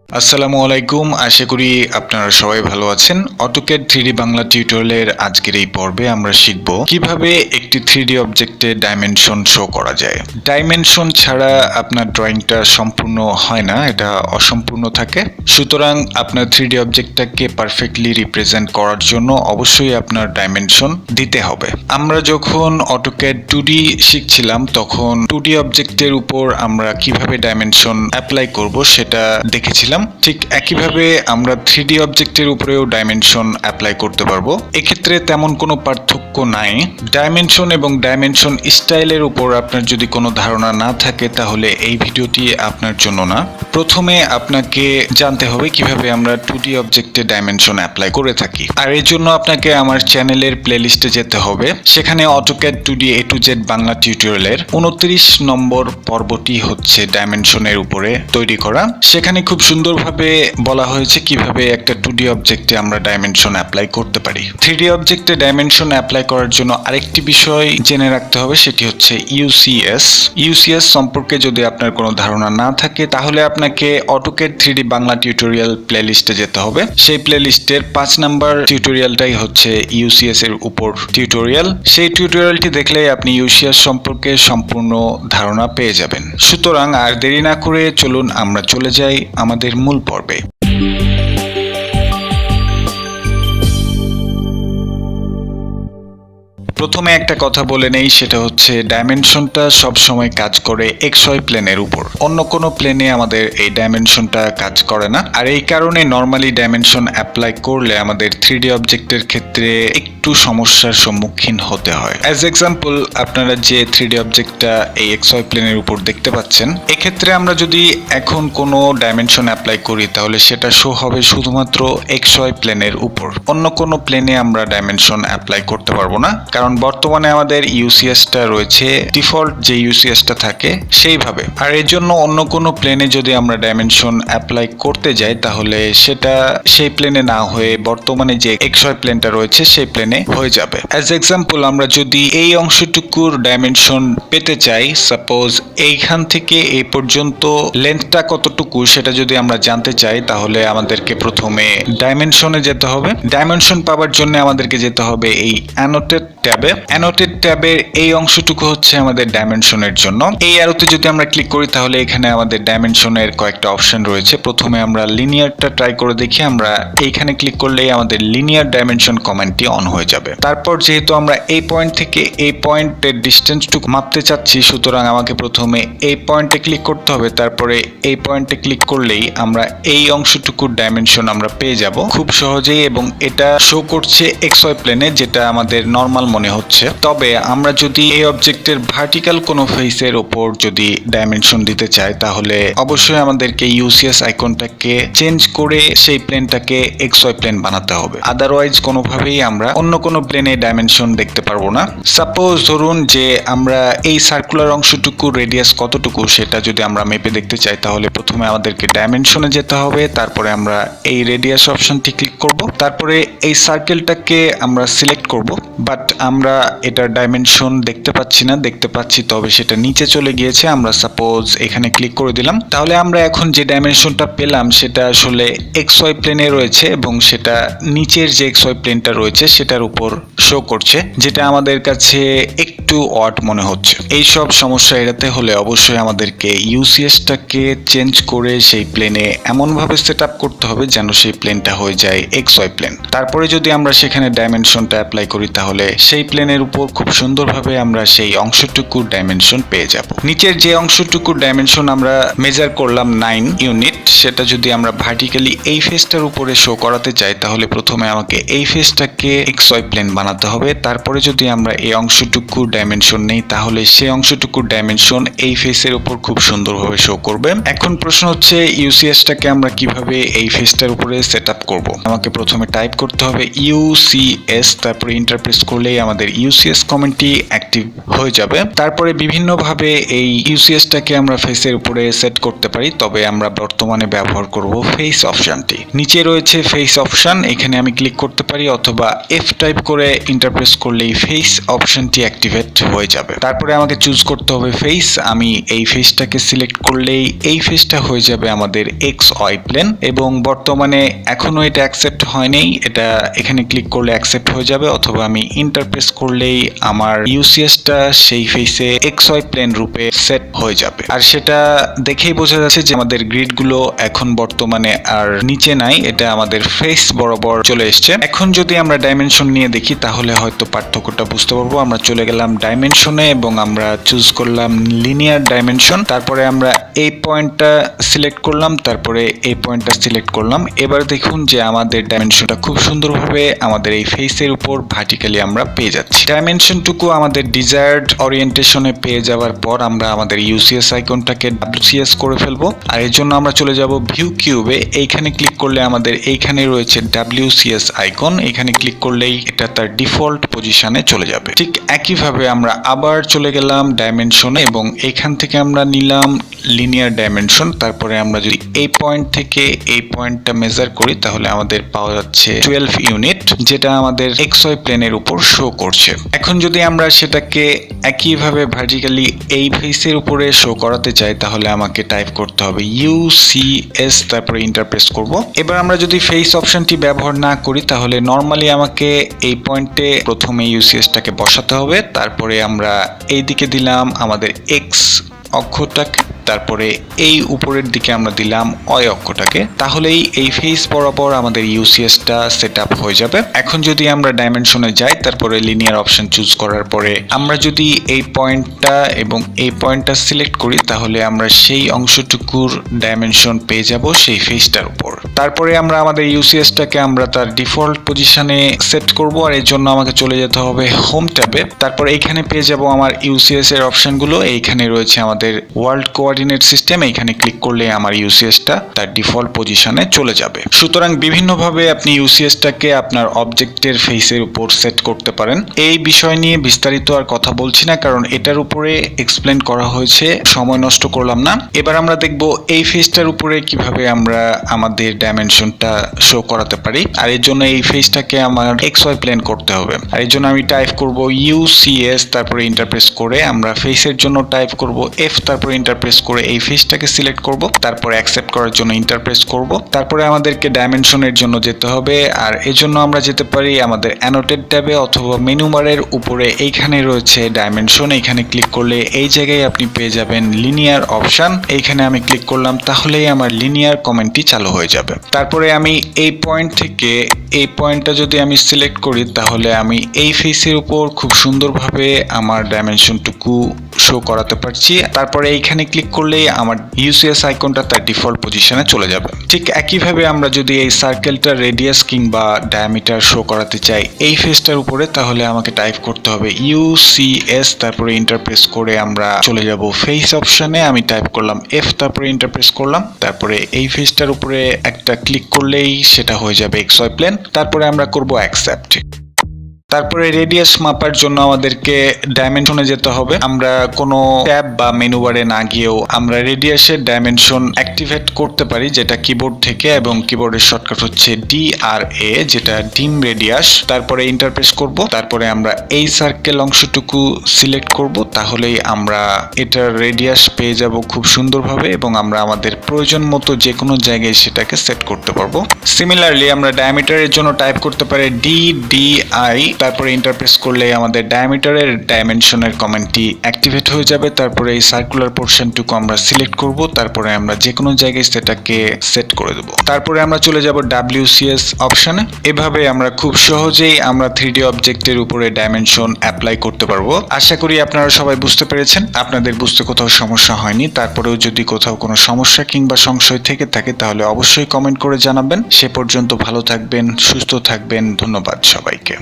আসসালামু আলাইকুম, আশা করি আপনারা সবাই ভালো আছেন। অটোক্যাড 3D বাংলা টিউটোরিয়ালের আজকের এই পর্বে আমরা শিখব কিভাবে একটি 3D অবজেক্টে ডাইমেনশন শো করা যায়। ডাইমেনশন ছাড়া আপনার ড্রয়িংটা সম্পূর্ণ হয় না, এটা অসম্পূর্ণ থাকে। সুতরাং আপনার 3D অবজেক্টটাকে পারফেক্টলি রিপ্রেজেন্ট করার জন্য অবশ্যই আপনার ডাইমেনশন দিতে হবে। আমরা যখন অটোক্যাড 2D শিখছিলাম তখন 2D অবজেক্টের উপর আমরা কিভাবে ডাইমেনশন অ্যাপ্লাই করব সেটা দেখেছিলাম। ঠিক একইভাবে আমরা 3D অবজেক্টের উপরেও ডাইমেনশন অ্যাপ্লাই করতে পারবো। এক্ষেত্রে তেমন কোনো পার্থক্য নাই। ডাইমেনশন এবং ডাইমেনশন স্টাইলের উপর আপনার যদি কোনো ধারণা না থাকে তাহলে এই ভিডিওটি আপনার জন্য না। প্রথমে আপনাকে জানতে হবে কিভাবে আমরা 2D অবজেক্টে ডাইমেনশন অ্যাপ্লাই করে থাকি, আর এর জন্য আপনাকে আমার চ্যানেলের প্লেলিস্টে যেতে হবে। সেখানে AutoCAD 2D A to Z Bangla টিউটোরিয়ালের 29 নম্বর পর্বটি হচ্ছে ডাইমেনশনের উপরে তৈরি করা। সেখানে খুব সুন্দরভাবে বলা হয়েছে কিভাবে একটা 2D অবজেক্টে আমরা ডাইমেনশন অ্যাপ্লাই করতে পারি। 3D অবজেক্টে ডাইমেনশন অ্যাপ্লাই করার জন্য আরেকটি বিষয় জেনে রাখতে হবে, সেটি হচ্ছে ইউসিএস। ইউসিএস সম্পর্কে যদি আপনার কোনো ধারণা না থাকে তাহলে আপনাকে অটোক্যাড 3D বাংলা টিউটোরিয়াল প্লেলিস্টে যেতে হবে। সেই প্লেলিস্টের 5 নাম্বার টিউটোরিয়ালটাই হচ্ছে ইউসিএস এর উপর টিউটোরিয়াল। সেই টিউটোরিয়ালটি দেখলেই আপনি ইউসিএস সম্পর্কে সম্পূর্ণ ধারণা পেয়ে যাবেন। সুতরাং আর দেরি না করে চলুন আমরা চলে যাই আমাদের মূল পর্বে। প্রথমে একটা কথা বলে নেই, সেটা হচ্ছে ডাইমেনশনটা সব সময় কাজ করে XY প্লেনের উপর, অন্য কোনো প্লেনে আমাদের এই ডাইমেনশনটা কাজ করে না। আর এই কারণে নর্মালি ডাইমেনশন অ্যাপ্লাই করলে আমাদের 3D অবজেক্টের ক্ষেত্রে একটু সমস্যার সম্মুখীন হতে হয়। অ্যাজ এক্সাম্পল, আপনারা যে 3D অবজেক্টটা এই XY প্লেনের উপর দেখতে পাচ্ছেন, এক্ষেত্রে আমরা যদি এখন কোনো ডাইমেনশন অ্যাপ্লাই করি তাহলে সেটা শো হবে শুধুমাত্র XY প্লেনের উপর, অন্য কোনো প্লেনে আমরা ডাইমেনশন অ্যাপ্লাই করতে পারবো না। কারণ বর্তমানে আমাদের ইউসিএসটা রয়েছে ডিফল্ট যে ইউসিএসটা থাকে সেইভাবে। আর এর জন্য অন্য কোনো প্লেনে যদি আমরা ডাইমেনশন অ্যাপ্লাই করতে যাই তাহলে সেটা সেই প্লেনে না হয়ে বর্তমানে যে XY প্লেনটা রয়েছে সেই প্লেনে হয়ে যাবে। অ্যাজ এক্সাম্পল, আমরা যদি এই অংশটুকুর ডাইমেনশন পেতে চাই, সাপোজ এইখান থেকে এই পর্যন্ত লেন্থটা কতটুকু সেটা যদি আমরা জানতে চাই তাহলে আমাদেরকে প্রথমে ডাইমেনশনে যেতে হবে। ডাইমেনশন পাওয়ার জন্য আমাদেরকে যেতে হবে এই অ্যানোটেট ট্যাবে। অ্যানোটেট ট্যাবের এই অংশটুকু হচ্ছে আমাদের ডাইমেনশনের জন্য। এই অ্যারোতে যদি আমরা ক্লিক করি তাহলে এখানে আমাদের ডাইমেনশনের কয়েকটা অপশন রয়েছে। প্রথমে আমরা লিনিয়ারটা ট্রাই করে দেখি। আমরা এইখানে ক্লিক করলেই আমাদের লিনিয়ার ডাইমেনশন কমান্ডটি অন হয়ে যাবে। তারপর যেহেতু আমরা এই পয়েন্ট থেকে এই পয়েন্টের ডিস্টেন্সটুকু মাপতে চাচ্ছি, সুতরাং আমাকে প্রথমে এই পয়েন্টে ক্লিক করতে হবে। তারপরে এই পয়েন্টে ক্লিক করলেই আমরা এই অংশটুকুর ডাইমেনশন আমরা পেয়ে যাব খুব সহজেই, এবং এটা শো করছে XY প্লেনে, যেটা আমাদের নর্মাল মনে হচ্ছে। তবে আমরা যদি এই অবজেক্টের ভার্টিক্যাল কোনো ফেসের উপর যদি ডাইমেনশন দিতে চাই তাহলে অবশ্যই আমাদেরকে ইউসিএস আইকনটাকে চেঞ্জ করে সেই প্লেনটাকে XY প্লেন বানাতে হবে। আদারওয়াইজ কোনোভাবেই আমরা অন্য কোনো প্লেনে ডাইমেনশন দেখতে পারবো না। সাপোজ ধরুন যে আমরা এই সার্কুলার অংশটুকু রেডিয়াস কতটুকু সেটা যদি আমরা মেপে দেখতে চাই তাহলে প্রথমে আমাদেরকে ডাইমেনশনে যেতে হবে। তারপরে আমরা এই রেডিয়াস অপশনটি ক্লিক করব। তারপরে এই সার্কেলটাকে আমরা সিলেক্ট করব, বাট আমরা এটার ডাইমেনশন দেখতে পাচ্ছি না। দেখতে পাচ্ছি, তবে সেটা নিচে চলে গিয়েছে। আমরা সাপোজ এখানে ক্লিক করে দিলাম। তাহলে আমরা এখন যে ডাইমেনশনটা পেলাম সেটা আসলে XY প্লেনে রয়েছে এবং সেটা নিচের যে XY প্লেনটা রয়েছে সেটার উপর শো করছে, যেটা আমাদের কাছে একটু অড মনে হচ্ছে। এই সব সমস্যা এড়াতে হলে অবশ্যই আমাদেরকে ইউসিএসটাকে চেঞ্জ করে সেই প্লেনে এমনভাবে সেট আপ করতে হবে যেন সেই প্লেনটা হয়ে যায় XY প্লেন। তারপরে যদি আমরা সেখানে ডাইমেনশনটা অ্যাপ্লাই করি তাহলে সেই প্লেনের উপর খুব সুন্দরভাবে আমরা সেই অংশটুকুর ডাইমেনশন পেয়ে যাব। নিচের যে অংশটুকুর ডাইমেনশন আমরা মেজার করলাম 9 ইউনিট, সেটা যদি আমরা ভার্টিক্যালি এই ফেসটার উপরে শো করাতে চাই তাহলে প্রথমে আমাকে এই ফেসটাকে XY প্লেন বানাতে হবে। তারপরে যদি আমরা এই অংশটুকুর ডাইমেনশন নেই তাহলে সেই অংশটুকুর ডাইমেনশন এই ফেসের উপর খুব সুন্দরভাবে শো করবে। এখন প্রশ্ন হচ্ছে ইউসিএসটাকে আমরা কিভাবে এই ফেসটার উপরে সেট আপ করবো। আমাকে প্রথমে টাইপ করতে হবে ইউসিএস, তারপরে ইন্টার প্রেস করলেই আমাদের আমাদের ইউসিএস কমেন্টটি অ্যাক্টিভ হয়ে যাবে। তারপরে বিভিন্নভাবে এই ইউসিএসটাকে আমরা ফেসের উপরে সেট করতে পারি, তবে আমরা বর্তমানে ব্যবহার করব ফেস অপশনটি। নিচে রয়েছে ফেস অপশন, এখানে আমি ক্লিক করতে পারি অথবা এফ টাইপ করে ইন্টারপ্রেস করলেই ফেস অপশনটি অ্যাক্টিভেট হয়ে যাবে। তারপরে আমাকে চুজ করতে হবে ফেস। আমি এই ফেসটাকে সিলেক্ট করলেই এই ফেসটা হয়ে যাবে আমাদের এক্স ওয়াই প্লেন, এবং বর্তমানে এখনো এটা অ্যাকসেপ্ট হয়নি। এটা এখানে ক্লিক করলে অ্যাকসেপ্ট হয়ে যাবে, অথবা আমি ইন্টারপ্রেস করলেই আমার ইউসিএসটা সেই ফেসে এক্স ওয়াই প্লেন রূপে সেট হয়ে যাবে। আর সেটা দেখেই বোঝা যাচ্ছে যে আমাদের গ্রিডগুলো এখন বর্তমানে আর নিচে নাই, এটা আমাদের ফেস বরাবর চলে এসছে। এখন যদি আমরা ডাইমেনশন নিয়ে দেখি তাহলে হয়তো পার্থক্যটা বুঝতে পারবো। আমরা চলে গেলাম ডাইমেনশনে এবং আমরা চুজ করলাম লিনিয়ার ডাইমেনশন। তারপরে আমরা এই পয়েন্টটা সিলেক্ট করলাম, তারপরে এই পয়েন্টটা সিলেক্ট করলাম। এবার দেখুন যে আমাদের ডাইমেনশনটা খুব সুন্দরভাবে আমাদের এই ফেসের উপর ভার্টিক্যালি আমরা পেয়ে যাচ্ছি। ডাইমেনশনটুকু আমাদের ডিজায়ার্ড ওরিয়েন্টেশনে পেয়ে যাওয়ার পর আমরা আমাদের ইউসিএস আইকনটাকে ডাব্লিউসিএস করে ফেলবো। আর এর জন্য আমরা চলে যাব ভিউ কিউবে। এইখানে ক্লিক করলে আমাদের এইখানে রয়েছে ডাব্লিউসিএস আইকন, এখানে ক্লিক করলেই এটা তার ডিফল্ট পজিশনে চলে যাবে। ঠিক একইভাবে আমরা আবার চলে গেলাম ডাইমেনশনে এবং এখান থেকে আমরা নিলাম লিনিয়ার ডাইমেনশন। তারপরে আমরা যদি এই পয়েন্ট থেকে এই পয়েন্টটা মেজার করি তাহলে আমাদের পাওয়া যাচ্ছে 12 ইউনিট, যেটা আমাদের এক্স ওয়াই প্লেনের উপর শো করছে। এখন যদি আমরা সেটাকে একইভাবে ভার্টিক্যালি এই ফেসের উপরে শো করাতে চাই তাহলে আমাকে টাইপ করতে হবে ইউসিএস, তারপরে ইন্টারপ্রেস করব। এবার আমরা যদি ফেস অপশনটি ব্যবহার না করি তাহলে নর্মালি আমাকে এই পয়েন্টে প্রথমে ইউসিএসটাকে বসাতে হবে, তারপরে আমরা এই দিকে দিলাম আমাদের এক্স অক্ষটাকে, তারপরে এই উপরের দিকে আমরা দিলাম ওয়াই অক্ষটাকে, তাহলেই এই ফেস বরাবর আমাদের ইউসিএসটা সেট আপ হয়ে যাবে। এখন যদি আমরা ডাইমেনশনে যাই, তারপরে লিনিয়ার অপশন চুজ করার পরে আমরা যদি এই পয়েন্টটা এবং এই পয়েন্টটা সিলেক্ট করি তাহলে আমরা সেই অংশটুকুর ডাইমেনশন পেয়ে যাব সেই ফেসটার উপর। তারপরে আমরা আমাদের ইউসিএসটাকে আমরা তার ডিফল্ট পজিশনে সেট করব, আর এর জন্য আমাকে চলে যেতে হবে হোম ট্যাবে। তারপর এইখানে পেয়ে যাব আমার ইউসিএস এর অপশনগুলো। এইখানে রয়েছে আমাদের ওয়ার্ল্ড কোঅর্ডিনেট সিস্টেম, এইখানে ক্লিক করলে আমার ইউসিএসটা তার ডিফল্ট পজিশনে চলে যাবে। সুতরাং বিভিন্নভাবে আপনি ইউসিএসটাকে আপনার অবজেক্টের ফেসের উপর সেট করতে পারেন। এই বিষয় নিয়ে বিস্তারিত আর কথা বলছি না, কারণ এটার উপরে এক্সপ্লেন করা হয়েছে, সময় নষ্ট করলাম না। এবার আমরা দেখব এই ফেসটার উপরে কিভাবে আমরা আমাদের ডাইমেনশনটা শো করাতে পারি। আর এর জন্য এই ফেসটাকে আমার এক্স ওয়াই প্লেন করতে হবে। আর এর জন্য আমি টাইপ করব ইউসিএস, তারপরে ইন্টারপ্রেস করে আমরা ফেসের জন্য টাইপ করব এফ, তারপরে ইন্টারপ্রেস করে এই ফেসটাকে সিলেক্ট করব, তারপরে অ্যাকসেপ্ট করার জন্য ইন্টারপ্রেস করব। তারপরে আমাদেরকে ডাইমেনশনের জন্য যেতে হবে, আর এর জন্য আমরা যেতে পারি আমাদের অ্যানোটেড ট্যাবে অথবা মেনু বারের উপরে এইখানে রয়েছে ডাইমেনশন, এইখানে ক্লিক করলে এই জায়গায় আপনি পেয়ে যাবেন লিনিয়ার অপশন। এইখানে আমি ক্লিক করলাম, তাহলেই আমার লিনিয়ার কমেন্টটি চালু হয়ে যাবে। তারপরে আমি এই পয়েন্ট থেকে এই পয়েন্টটা যদি আমি সিলেক্ট করি তাহলে আমি এই ফেসের উপর খুব সুন্দরভাবে আমার ডাইমেনশনটুকু শো করাতে পারছি। তারপরে এইখানে ক্লিক করলেই আমার ইউসিএস আইকনটা তার ডিফল্ট পজিশনে চলে যাবে। ঠিক একইভাবে আমরা যদি এই সার্কেলটার রেডিয়াস কিংবা ডায়ামিটার শো করাতে চাই এই ফেসটার উপরে, তাহলে আমাকে টাইপ করতে হবে ইউসিএস, তারপরে ইন্টারপ্রেস করে আমরা চলে যাব ফেস অপশনে। আমি টাইপ করলাম এফ, তারপরে ইন্টারপ্রেস করলাম, তারপরে এই ফেসটার উপরে একটা ক্লিক করলেই সেটা হয়ে যাবে এক্স ওয়াই প্লেন। তারপরে আমরা করব অ্যাকসেপ্ট। তারপরে রেডিয়াস মাপার জন্য আমাদেরকে ডাইমেনশনে যেতে হবে। আমরা কোনো ট্যাব বা মেনু বারে না গিয়েও আমরা রেডিয়াসের ডাইমেনশন অ্যাক্টিভেট করতে পারি, যেটা কিবোর্ড থেকে, এবং কিবোর্ডের শর্টকাট হচ্ছে DRA, যেটা ডিম রেডিয়াস। তারপরে ইন্টারপ্রেস করব, তারপরে আমরা এই সার্কেল অংশটুকু সিলেক্ট করব, তাহলেই আমরা এটার রেডিয়াস পেয়ে যাব খুব সুন্দরভাবে, এবং আমরা আমাদের প্রয়োজন মতো যে কোনো জায়গায় সেটাকে সেট করতে পারবো। সিমিলারলি আমরা ডায়ামিটারের জন্য টাইপ করতে পারি DDI, তারপরে ইন্টারপ্রেস করলে আমাদের ডায়ামিটারের ডাইমেনশনের কমেন্টটি অ্যাক্টিভেট হয়ে যাবে। তারপরে এই সার্কুলার পোর্শনটুকু আমরা সিলেক্ট করব, তারপরে আমরা যে কোনো জায়গায় সেটাকে সেট করে দেব। তারপরে আমরা চলে যাব WCS অপশনে। এভাবে আমরা খুব সহজেই আমরা 3D অবজেক্টের উপরে ডাইমেনশন অ্যাপ্লাই করতে পারবো। আশা করি আপনারা সবাই বুঝতে পেরেছেন। আপনাদের বুঝতে কোথাও সমস্যা হয়নি, তারপরেও যদি কোথাও কোনো সমস্যা কিংবা সংশয় থেকে থাকে তাহলে অবশ্যই কমেন্ট করে জানাবেন। সে পর্যন্ত ভালো থাকবেন, সুস্থ থাকবেন। ধন্যবাদ সবাইকে।